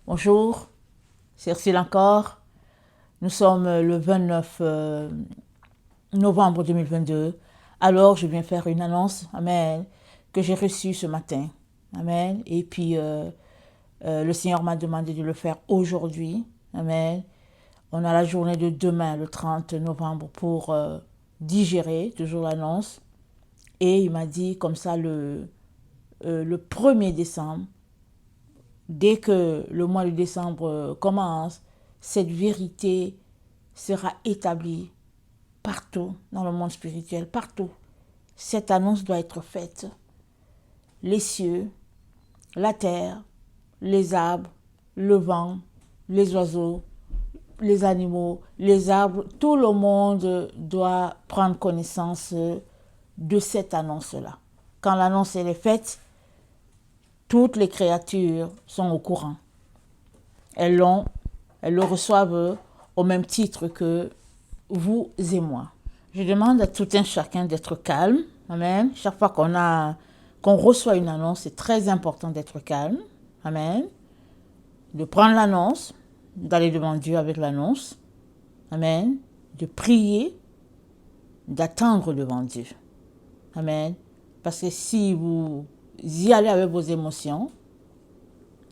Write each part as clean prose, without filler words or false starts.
Bonjour, c'est Ursule encore. Nous sommes le 29 novembre 2022. Alors, je viens faire une annonce, amen, que j'ai reçue ce matin. Amen. Et puis, le Seigneur m'a demandé de le faire aujourd'hui. Amen. On a la journée de demain, le 30 novembre, pour digérer, toujours l'annonce. Et il m'a dit comme ça le 1er décembre, dès que le mois de décembre commence, cette vérité sera établie partout dans le monde spirituel, partout. Cette annonce doit être faite. Les cieux, la terre, les arbres, le vent, les oiseaux, les animaux, les arbres, tout le monde doit prendre connaissance de cette annonce-là. Quand l'annonce elle est faite, toutes les créatures sont au courant. Elles le reçoivent au même titre que vous et moi. Je demande à tout un chacun d'être calme. Amen. Chaque fois qu'on reçoit une annonce, c'est très important d'être calme. Amen. De prendre l'annonce, d'aller devant Dieu avec l'annonce. Amen. De prier, d'attendre devant Dieu. Amen. Parce que si vous y allez avec vos émotions,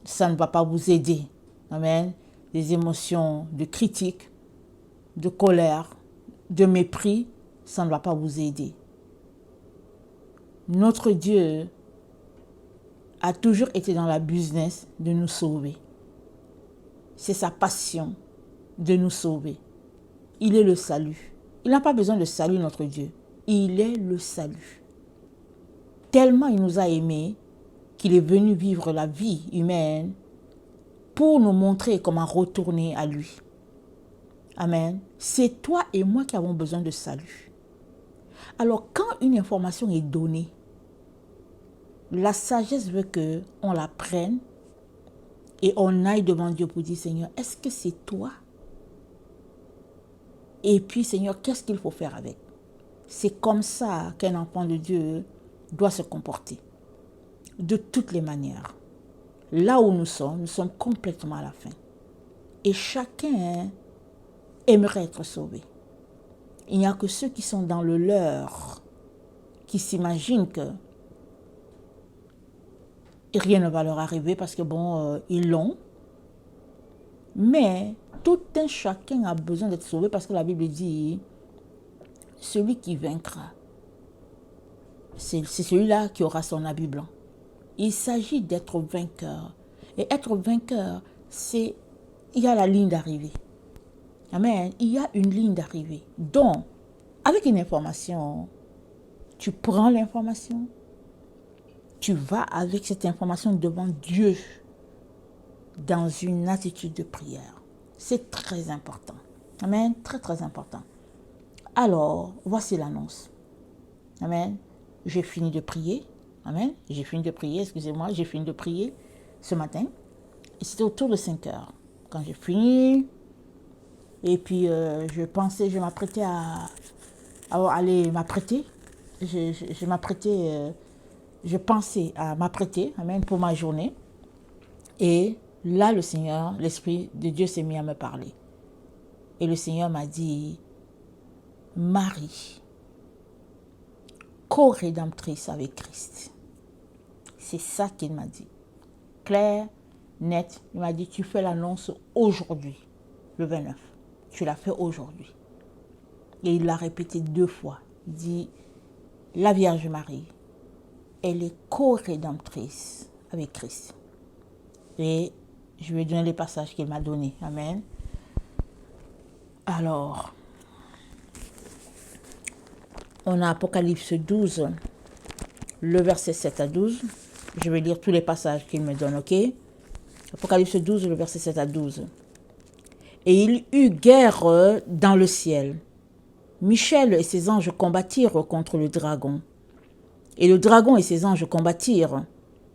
ça ne va pas vous aider. Amen. Des émotions de critique, de colère, de mépris, ça ne va pas vous aider. Notre Dieu a toujours été dans la business de nous sauver. C'est sa passion de nous sauver. Il est le salut. Il n'a pas besoin de salut, notre Dieu. Il est le salut. Tellement il nous a aimés qu'il est venu vivre la vie humaine pour nous montrer comment retourner à lui. Amen. C'est toi et moi qui avons besoin de salut. Alors, quand une information est donnée, la sagesse veut qu'on la prenne et on aille devant Dieu pour dire, Seigneur, est-ce que c'est toi? Et puis, Seigneur, qu'est-ce qu'il faut faire avec? C'est comme ça qu'un enfant de Dieu doit se comporter. De toutes les manières. Là où nous sommes complètement à la fin. Et chacun aimerait être sauvé. Il n'y a que ceux qui sont dans le leur, qui s'imaginent que rien ne va leur arriver parce que ils l'ont. Mais tout un chacun a besoin d'être sauvé parce que la Bible dit, celui qui vaincra, c'est celui-là qui aura son habit blanc. Il s'agit d'être vainqueur. Et être vainqueur, il y a la ligne d'arrivée. Amen. Il y a une ligne d'arrivée. Donc, avec une information, tu prends l'information, tu vas avec cette information devant Dieu dans une attitude de prière. C'est très important. Amen. Très, très important. Alors, voici l'annonce. Amen. J'ai fini de prier. Amen. J'ai fini de prier, excusez-moi, j'ai fini de prier ce matin. Et c'était autour de 5 heures. Quand j'ai fini, et puis je m'apprêtais à aller m'apprêter. Je pensais à m'apprêter, amen, pour ma journée. Et là, le Seigneur, l'Esprit de Dieu s'est mis à me parler. Et le Seigneur m'a dit, Marie, co-rédemptrice avec Christ. C'est ça qu'il m'a dit. Clair, net, il m'a dit, tu fais l'annonce aujourd'hui, le 29. Tu l'as fait aujourd'hui. Et il l'a répété 2 fois. Il dit, la Vierge Marie, elle est co-rédemptrice avec Christ. Et je vais donner les passages qu'il m'a donnés. Amen. Alors, on a Apocalypse 12, le verset 7 à 12. Je vais lire tous les passages qu'il me donne, ok? Apocalypse 12, le verset 7 à 12. Et il eut guerre dans le ciel. Michel et ses anges combattirent contre le dragon. Et le dragon et ses anges combattirent,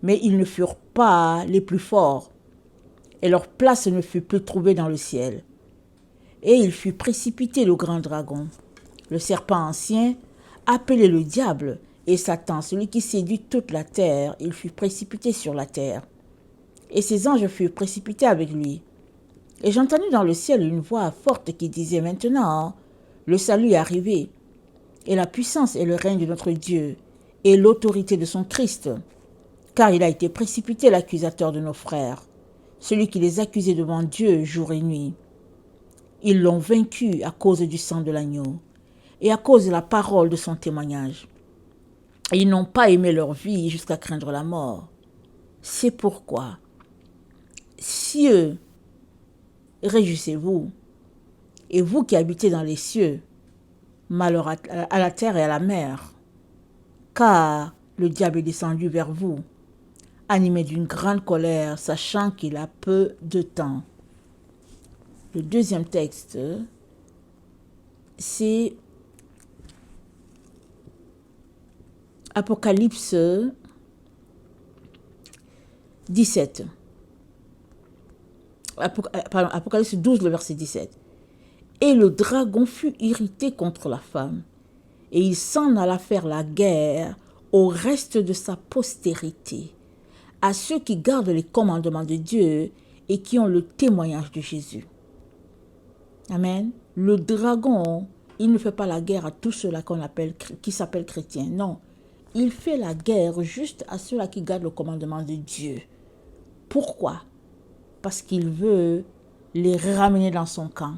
mais ils ne furent pas les plus forts. Et leur place ne fut plus trouvée dans le ciel. Et il fut précipité le grand dragon, le serpent ancien, appelé le diable et Satan, celui qui séduit toute la terre. Il fut précipité sur la terre. et ses anges furent précipités avec lui. Et j'entendis dans le ciel une voix forte qui disait: Maintenant, le salut est arrivé, et la puissance et le règne de notre Dieu, et l'autorité de son Christ. Car il a été précipité l'accusateur de nos frères, celui qui les accusait devant Dieu jour et nuit. Ils l'ont vaincu à cause du sang de l'agneau, et à cause de la parole de son témoignage. Et ils n'ont pas aimé leur vie jusqu'à craindre la mort. C'est pourquoi, cieux, réjouissez-vous, et vous qui habitez dans les cieux, malheur à la terre et à la mer, car le diable est descendu vers vous, animé d'une grande colère, sachant qu'il a peu de temps. Le deuxième texte, c'est Apocalypse 17. Apocalypse 12, le verset 17. Et le dragon fut irrité contre la femme, et il s'en alla faire la guerre au reste de sa postérité, à ceux qui gardent les commandements de Dieu et qui ont le témoignage de Jésus. Amen. Le dragon, il ne fait pas la guerre à tous ceux-là qui s'appellent chrétiens. Non, il fait la guerre juste à ceux-là qui gardent le commandement de Dieu. Pourquoi? Parce qu'il veut les ramener dans son camp.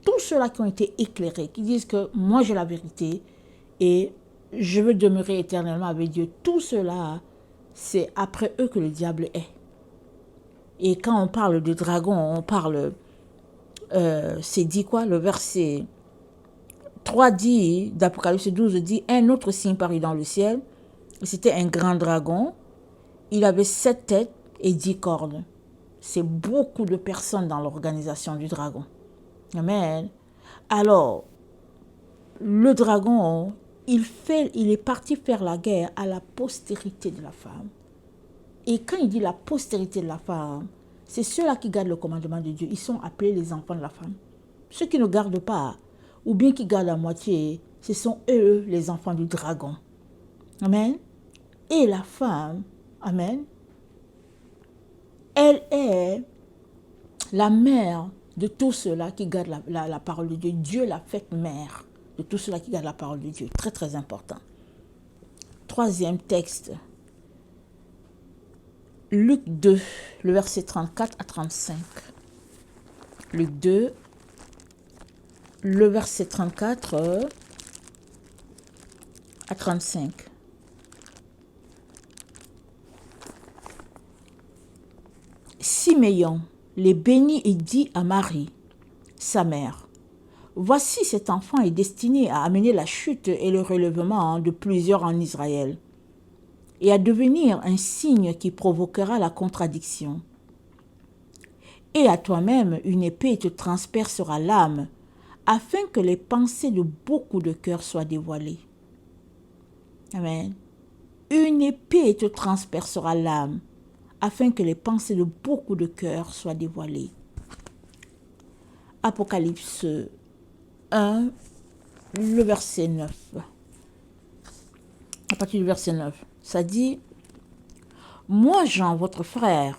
Tous ceux-là qui ont été éclairés, qui disent que moi j'ai la vérité et je veux demeurer éternellement avec Dieu, tout cela, c'est après eux que le diable est. Et quand on parle de dragon, on parle, c'est dit quoi? Le verset 3 dit, d'Apocalypse 12 dit, un autre signe parut dans le ciel, c'était un grand dragon, il avait 7 têtes et 10 cornes. C'est beaucoup de personnes dans l'organisation du dragon. Amen. Alors, le dragon, il est parti faire la guerre à la postérité de la femme. Et quand il dit la postérité de la femme, c'est ceux-là qui gardent le commandement de Dieu. Ils sont appelés les enfants de la femme. Ceux qui ne gardent pas, ou bien qui gardent à moitié, ce sont eux les enfants du dragon. Amen. Et la femme, amen, elle est la mère de tous ceux-là qui gardent la parole de Dieu. Dieu l'a faite mère de tous ceux-là qui gardent la parole de Dieu. Très, très important. Troisième texte. Luc 2, le verset 34 à 35. Luc 2, le verset 34 à 35. Siméon les bénit et dit à Marie, sa mère, « Voici cet enfant est destiné à amener la chute et le relèvement de plusieurs en Israël, et à devenir un signe qui provoquera la contradiction. Et à toi-même une épée te transpercera l'âme, afin que les pensées de beaucoup de cœurs soient dévoilées. » Amen. Une épée te transpercera l'âme, afin que les pensées de beaucoup de cœurs soient dévoilées. Apocalypse 1, le verset 9. À partir du verset 9, ça dit, « Moi, Jean, votre frère,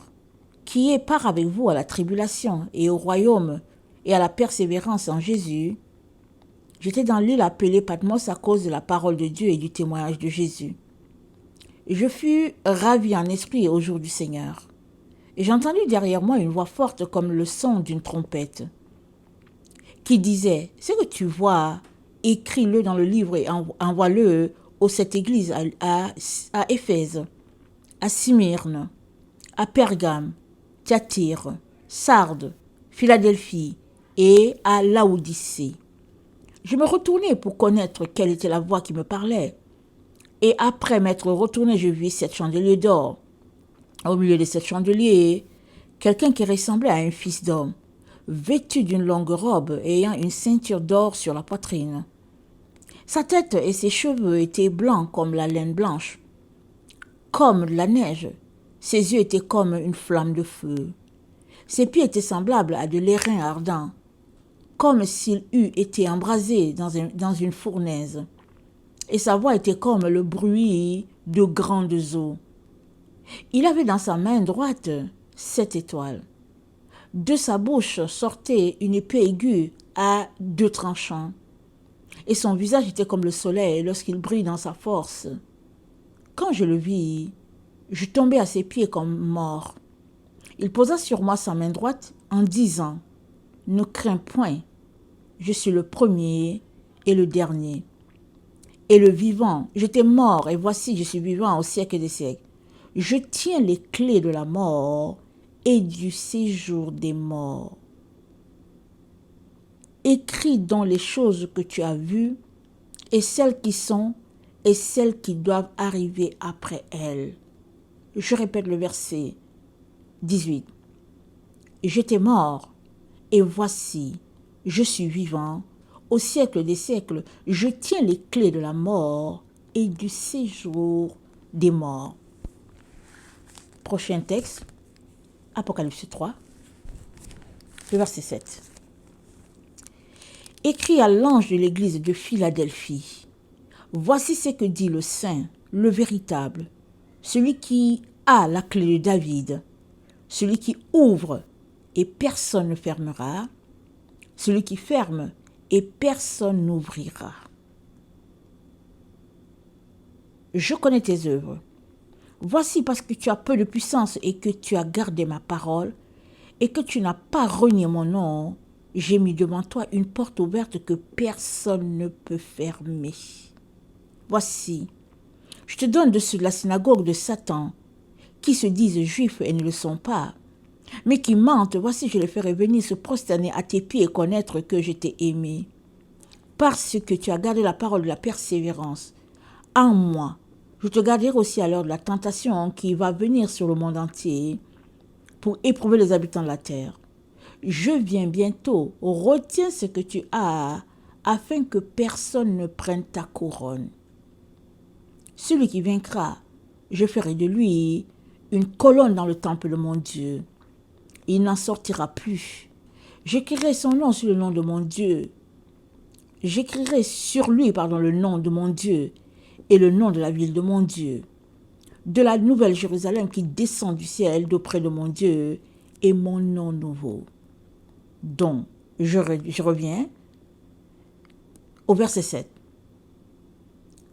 qui est part avec vous à la tribulation et au royaume et à la persévérance en Jésus, j'étais dans l'île appelée Patmos à cause de la parole de Dieu et du témoignage de Jésus. Je fus ravi en esprit au jour du Seigneur. Et j'entendis derrière moi une voix forte comme le son d'une trompette, qui disait, « Ce que tu vois, écris-le dans le livre et envoie-le aux 7 églises à Éphèse, à Smyrne, à Pergame, Thyatire, Sardes, Philadelphie et à Laodicée. » Je me retournai pour connaître quelle était la voix qui me parlait. Et après m'être retourné, je vis 7 chandeliers d'or. Au milieu de 7 chandeliers, quelqu'un qui ressemblait à un fils d'homme, vêtu d'une longue robe et ayant une ceinture d'or sur la poitrine. Sa tête et ses cheveux étaient blancs comme la laine blanche, comme de la neige. Ses yeux étaient comme une flamme de feu. Ses pieds étaient semblables à de l'airain ardent, comme s'il eût été embrasé dans une fournaise. Et sa voix était comme le bruit de grandes eaux. Il avait dans sa main droite 7 étoiles. De sa bouche sortait une épée aiguë à 2 tranchants. Et son visage était comme le soleil lorsqu'il brille dans sa force. Quand je le vis, je tombai à ses pieds comme mort. Il posa sur moi sa main droite en disant, « Ne crains point, je suis le premier et le dernier. Et le vivant, j'étais mort et voici je suis vivant au siècle des siècles. Je tiens les clés de la mort et du séjour des morts. Écris donc les choses que tu as vues et celles qui sont et celles qui doivent arriver après elles. » Je répète le verset 18. J'étais mort et voici, je suis vivant. Au siècle des siècles, je tiens les clés de la mort et du séjour des morts. Prochain texte, Apocalypse 3, le verset 7. Écrit à l'ange de l'église de Philadelphie, voici ce que dit le Saint, le véritable, celui qui a la clé de David, celui qui ouvre et personne ne fermera, celui qui ferme et personne n'ouvrira. Je connais tes œuvres. Voici parce que tu as peu de puissance et que tu as gardé ma parole et que tu n'as pas renié mon nom, j'ai mis devant toi une porte ouverte que personne ne peut fermer. Voici, je te donne de ceux de la synagogue de Satan, qui se disent juifs et ne le sont pas, mais qui mentent. Voici, je les ferai venir se prosterner à tes pieds et connaître que je t'ai aimé. Parce que tu as gardé la parole de la persévérance en moi, je te garderai aussi à l'heure de la tentation qui va venir sur le monde entier pour éprouver les habitants de la terre. Je viens bientôt, retiens ce que tu as, afin que personne ne prenne ta couronne. Celui qui vaincra, je ferai de lui une colonne dans le temple de mon Dieu. Il n'en sortira plus. J'écrirai son nom sur le nom de mon Dieu. J'écrirai sur lui, le nom de mon Dieu et le nom de la ville de mon Dieu, de la nouvelle Jérusalem qui descend du ciel d'auprès de mon Dieu et mon nom nouveau. Donc, je reviens au verset 7.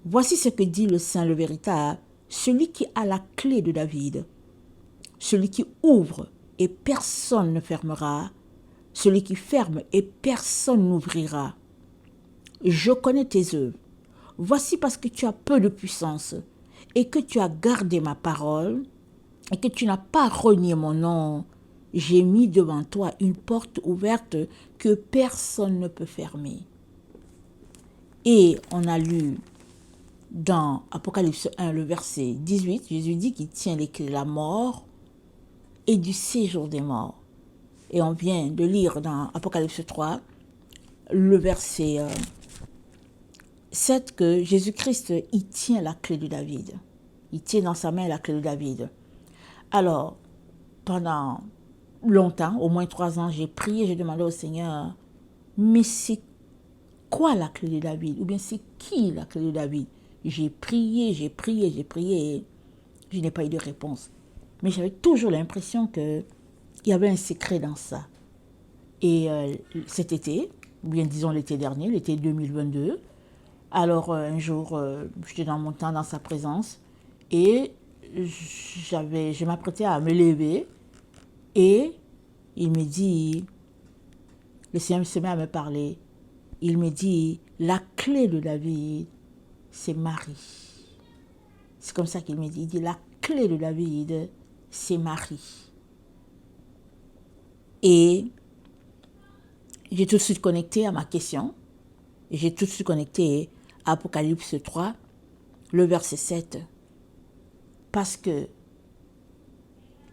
Voici ce que dit le Saint, le véritable, celui qui a la clé de David, celui qui ouvre et personne ne fermera, celui qui ferme et personne n'ouvrira. Je connais tes œuvres. Voici parce que tu as peu de puissance et que tu as gardé ma parole et que tu n'as pas renié mon nom, j'ai mis devant toi une porte ouverte que personne ne peut fermer. Et on a lu dans Apocalypse 1, le verset 18, Jésus dit qu'il tient les clés de la mort et du séjour des morts. Et on vient de lire dans Apocalypse 3, le verset 7, que Jésus-Christ, il tient la clé de David. Il tient dans sa main la clé de David. Alors, pendant longtemps, au moins 3 ans, j'ai prié, j'ai demandé au Seigneur, mais c'est quoi la clé de David? Ou bien c'est qui la clé de David? J'ai prié, je n'ai pas eu de réponse. Mais j'avais toujours l'impression qu'il y avait un secret dans ça. Et cet été, ou bien disons l'été dernier, l'été 2022, alors un jour, j'étais dans mon temps dans sa présence et je m'apprêtais à me lever et il me dit, le Seigneur se met à me parler, il me dit, la clé de David, c'est Marie. C'est comme ça qu'il me dit, il dit, la clé de David, c'est Marie. Et j'ai tout de suite connecté à ma question, j'ai tout de suite connecté à Apocalypse 3, le verset 7. Parce que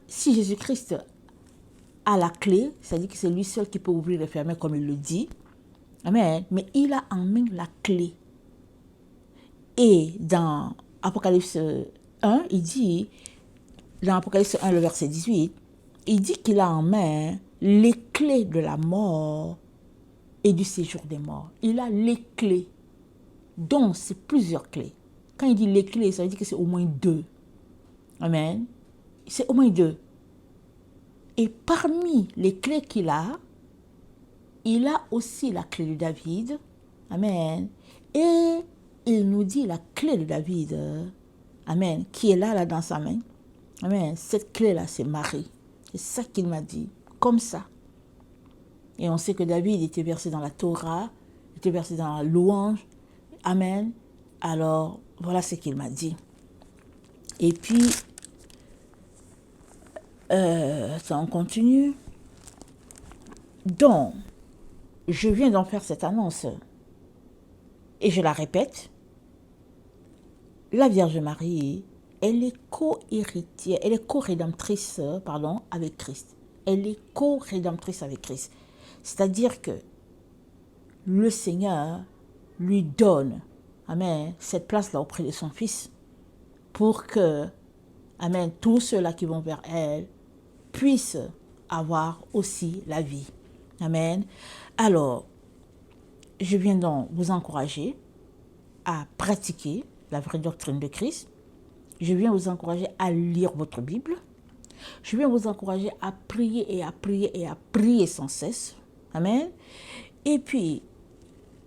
si Jésus-Christ a la clé, c'est-à-dire que c'est lui seul qui peut ouvrir et fermer comme il le dit, amen, mais il a en main la clé. Et dans Apocalypse 1, il dit, dans Apocalypse 1, le verset 18, il dit qu'il a en main les clés de la mort et du séjour des morts. Il a les clés. Donc, c'est plusieurs clés. Quand il dit les clés, ça veut dire que c'est au moins 2. Amen. C'est au moins 2. Et parmi les clés qu'il a aussi la clé de David. Amen. Et il nous dit la clé de David. Amen. Qui est là dans sa main. Amen. Cette clé-là, c'est Marie. C'est ça qu'il m'a dit. Comme ça. Et on sait que David était versé dans la Torah, était versé dans la louange. Amen. Alors, voilà ce qu'il m'a dit. Et puis, ça on continue. Donc, je viens d'en faire cette annonce. Et je la répète. La Vierge Marie, elle est co-héritière, elle est co-rédemptrice, avec Christ. Elle est co-rédemptrice avec Christ. C'est-à-dire que le Seigneur lui donne, amen, cette place-là auprès de son Fils pour que, amen, tous ceux-là qui vont vers elle puissent avoir aussi la vie. Amen. Alors, je viens donc vous encourager à pratiquer la vraie doctrine de Christ. Je viens vous encourager à lire votre Bible. Je viens vous encourager à prier et à prier et à prier sans cesse. Amen. Et puis,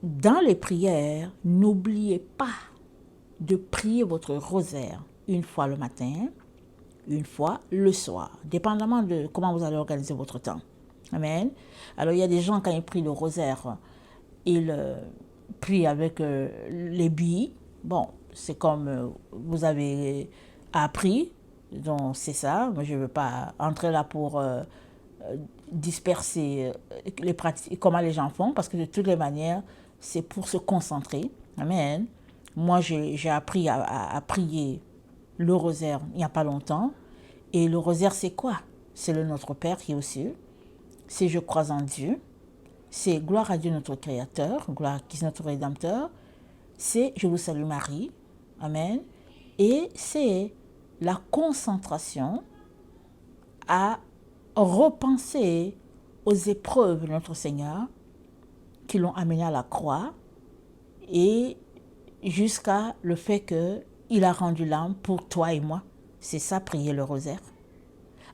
dans les prières, n'oubliez pas de prier votre rosaire une fois le matin, une fois le soir, dépendamment de comment vous allez organiser votre temps. Amen. Alors, il y a des gens, quand ils prient le rosaire, ils prient avec les billes. Bon, c'est comme vous avez appris, donc c'est ça. Moi, je ne veux pas entrer là pour disperser les pratiques, comment les gens font, parce que de toutes les manières, c'est pour se concentrer. Amen. Moi, j'ai appris à prier le rosaire il n'y a pas longtemps. Et le rosaire, c'est quoi? C'est le Notre Père qui est aux cieux. C'est je crois en Dieu. C'est gloire à Dieu notre Créateur, gloire à Christ notre Rédempteur. C'est je vous salue Marie. Amen. Et c'est la concentration à repenser aux épreuves de notre Seigneur qui l'ont amené à la croix et jusqu'à le fait qu'il a rendu l'âme pour toi et moi. C'est ça, prier le rosaire.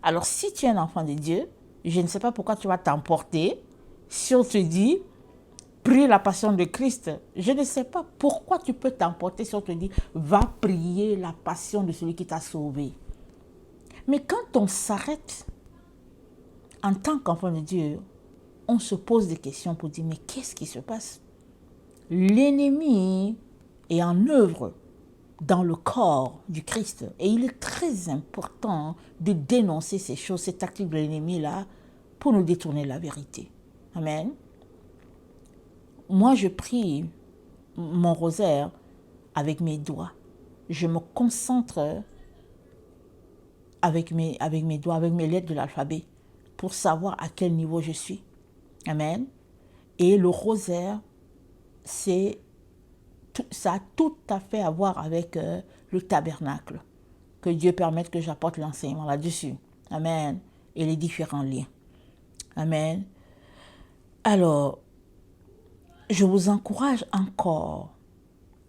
Alors, si tu es un enfant de Dieu, je ne sais pas pourquoi tu vas t'emporter si on te dit, prie la passion de Christ. Je ne sais pas pourquoi tu peux t'emporter si on te dit, va prier la passion de celui qui t'a sauvé. Mais quand on s'arrête en tant qu'enfant de Dieu, on se pose des questions pour dire, mais qu'est-ce qui se passe? L'ennemi est en œuvre dans le corps du Christ. Et il est très important de dénoncer ces choses, ces tactiques de l'ennemi-là, pour nous détourner de la vérité. Amen. Moi, je prie mon rosaire avec mes doigts. Je me concentre avec mes doigts, avec mes lettres de l'alphabet, pour savoir à quel niveau je suis. Amen. Et le rosaire, ça a tout à fait à voir avec le tabernacle. Que Dieu permette que j'apporte l'enseignement là-dessus. Amen. Et les différents liens. Amen. Alors, je vous encourage encore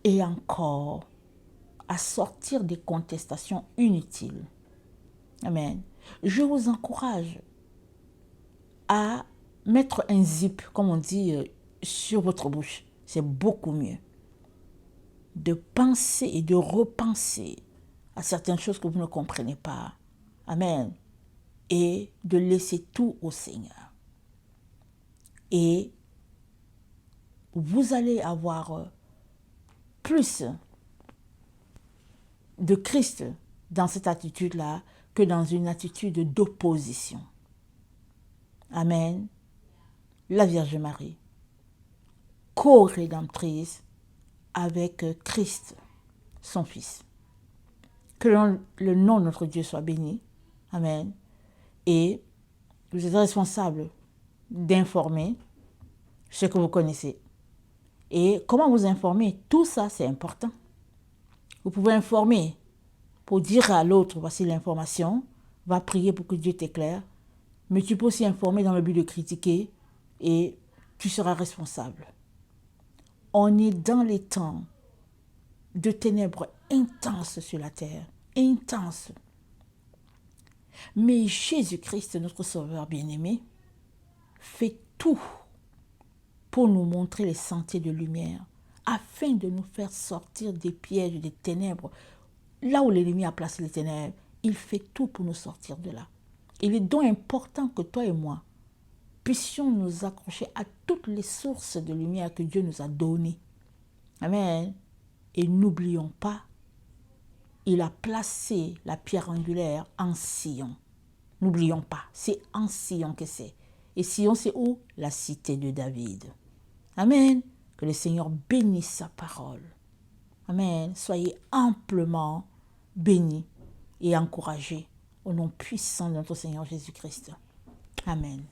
et encore à sortir des contestations inutiles. Amen. Je vous encourage à mettre un zip, comme on dit, sur votre bouche. C'est beaucoup mieux. De penser et de repenser à certaines choses que vous ne comprenez pas. Amen. Et de laisser tout au Seigneur. Et vous allez avoir plus de Christ dans cette attitude-là que dans une attitude d'opposition. Amen. La Vierge Marie, co-rédemptrice avec Christ, son Fils. Que le nom de notre Dieu soit béni. Amen. Et vous êtes responsable d'informer ce que vous connaissez. Et comment vous informer, tout ça, c'est important. Vous pouvez informer pour dire à l'autre, voici l'information, va prier pour que Dieu t'éclaire. Mais tu peux aussi informer dans le but de critiquer et tu seras responsable. On est dans les temps de ténèbres intenses sur la terre. Intenses. Mais Jésus-Christ, notre Sauveur bien-aimé, fait tout pour nous montrer les sentiers de lumière, afin de nous faire sortir des pièges, des ténèbres. Là où l'ennemi a placé les ténèbres, il fait tout pour nous sortir de là. Il est donc important que toi et moi puissions nous accrocher à toutes les sources de lumière que Dieu nous a données. Amen. Et n'oublions pas, il a placé la pierre angulaire en Sion. N'oublions pas, c'est en Sion que c'est. Et Sion, c'est où? La cité de David. Amen. Que le Seigneur bénisse sa parole. Amen. Soyez amplement bénis et encouragés au nom puissant de notre Seigneur Jésus-Christ. Amen.